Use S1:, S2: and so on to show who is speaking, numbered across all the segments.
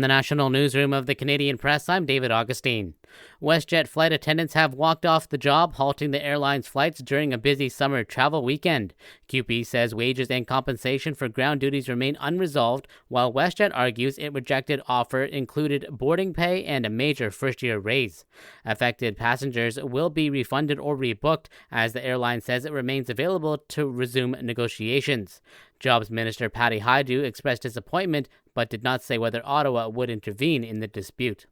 S1: In the national newsroom of the Canadian Press, I'm David Augustine. WestJet flight attendants have walked off the job, halting the airline's flights during a busy summer travel weekend. CUPE says wages and compensation for ground duties remain unresolved, while WestJet argues its rejected offer included boarding pay and a major first-year raise. Affected passengers will be refunded or rebooked, as the airline says it remains available to resume negotiations. Jobs Minister Patty Hajdu expressed disappointment, but did not say whether Ottawa would intervene in the dispute.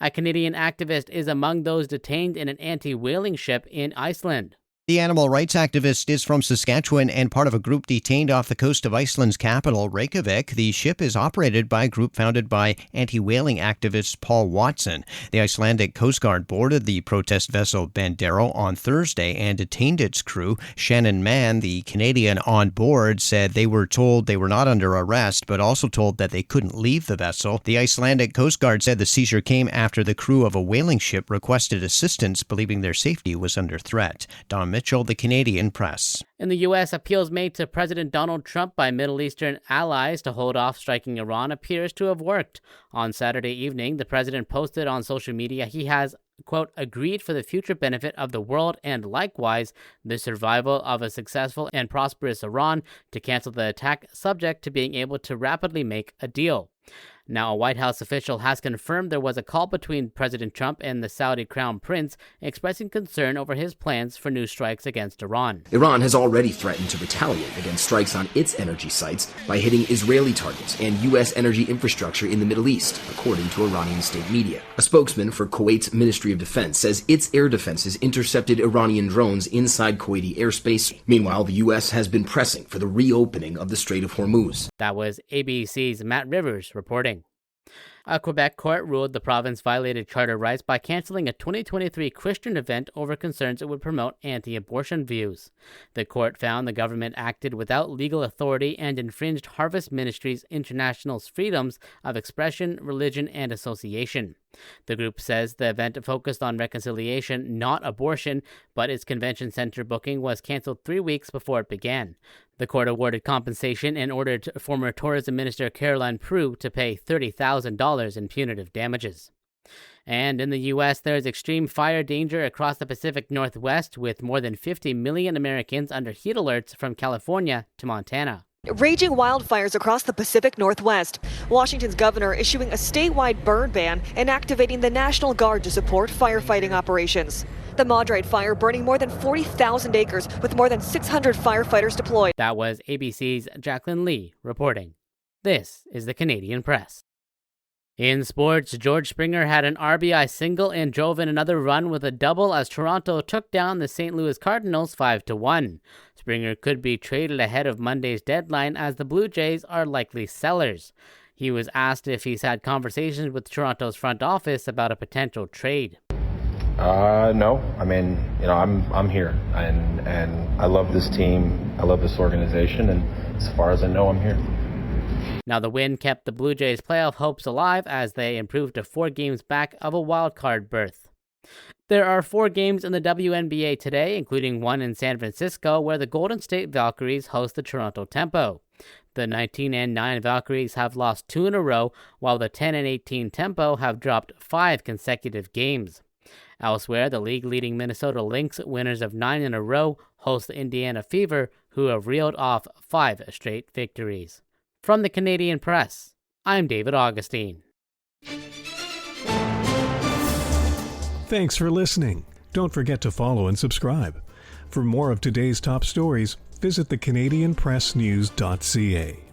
S1: A Canadian activist is among those detained in an anti-whaling ship in Iceland.
S2: The animal rights activist is from Saskatchewan and part of a group detained off the coast of Iceland's capital, Reykjavik. The ship is operated by a group founded by anti-whaling activist Paul Watson. The Icelandic Coast Guard boarded the protest vessel Bandero on Thursday and detained its crew. Shannon Mann, the Canadian on board, said they were told they were not under arrest, but also told that they couldn't leave the vessel. The Icelandic Coast Guard said the seizure came after the crew of a whaling ship requested assistance, believing their safety was under threat. Don Mitchell, the Canadian Press.
S1: In the U.S., appeals made to President Donald Trump by Middle Eastern allies to hold off striking Iran appears to have worked. On Saturday evening, the president posted on social media he has, quote, agreed for the future benefit of the world and likewise the survival of a successful and prosperous Iran to cancel the attack, subject to being able to rapidly make a deal. Now, a White House official has confirmed there was a call between President Trump and the Saudi Crown Prince expressing concern over his plans for new strikes against Iran.
S3: Iran has already threatened to retaliate against strikes on its energy sites by hitting Israeli targets and U.S. energy infrastructure in the Middle East, according to Iranian state media. A spokesman for Kuwait's Ministry of Defense says its air defenses intercepted Iranian drones inside Kuwaiti airspace. Meanwhile, the U.S. has been pressing for the reopening of the Strait of Hormuz.
S1: That was ABC's Matt Rivers reporting. A Quebec court ruled the province violated charter rights by canceling a 2023 Christian event over concerns it would promote anti-abortion views. The court found the government acted without legal authority and infringed Harvest Ministries International's freedoms of expression, religion, and association. The group says the event focused on reconciliation, not abortion, but its convention center booking was canceled 3 weeks before it began. The court awarded compensation and ordered former Tourism Minister Caroline Proulx to pay $30,000 in punitive damages. And in the U.S., there is extreme fire danger across the Pacific Northwest, with more than 50 million Americans under heat alerts from California to Montana.
S4: Raging wildfires across the Pacific Northwest. Washington's governor issuing a statewide burn ban and activating the National Guard to support firefighting operations. The Madrid fire burning more than 40,000 acres with more than 600 firefighters deployed.
S1: That was ABC's Jacqueline Lee reporting. This is the Canadian Press. In sports, George Springer had an RBI single and drove in another run with a double as Toronto took down the St. Louis Cardinals 5-1. Springer could be traded ahead of Monday's deadline as the Blue Jays are likely sellers. He was asked if he's had conversations with Toronto's front office about a potential trade.
S5: No. I mean, I'm here, and I love this team. I love this organization, and as far as I know, I'm here.
S1: Now, the win kept the Blue Jays' playoff hopes alive as they improved to 4 games back of a wild-card berth. There are 4 games in the WNBA today, including one in San Francisco, where the Golden State Valkyries host the Toronto Tempo. The 19-9 Valkyries have lost 2 in a row, while the 10-18 Tempo have dropped 5 consecutive games. Elsewhere, the league-leading Minnesota Lynx, winners of 9 in a row, host the Indiana Fever, who have reeled off 5 straight victories. From the Canadian Press, I'm David Augustine.
S6: Thanks for listening. Don't forget to follow and subscribe. For more of today's top stories, visit thecanadianpressnews.ca.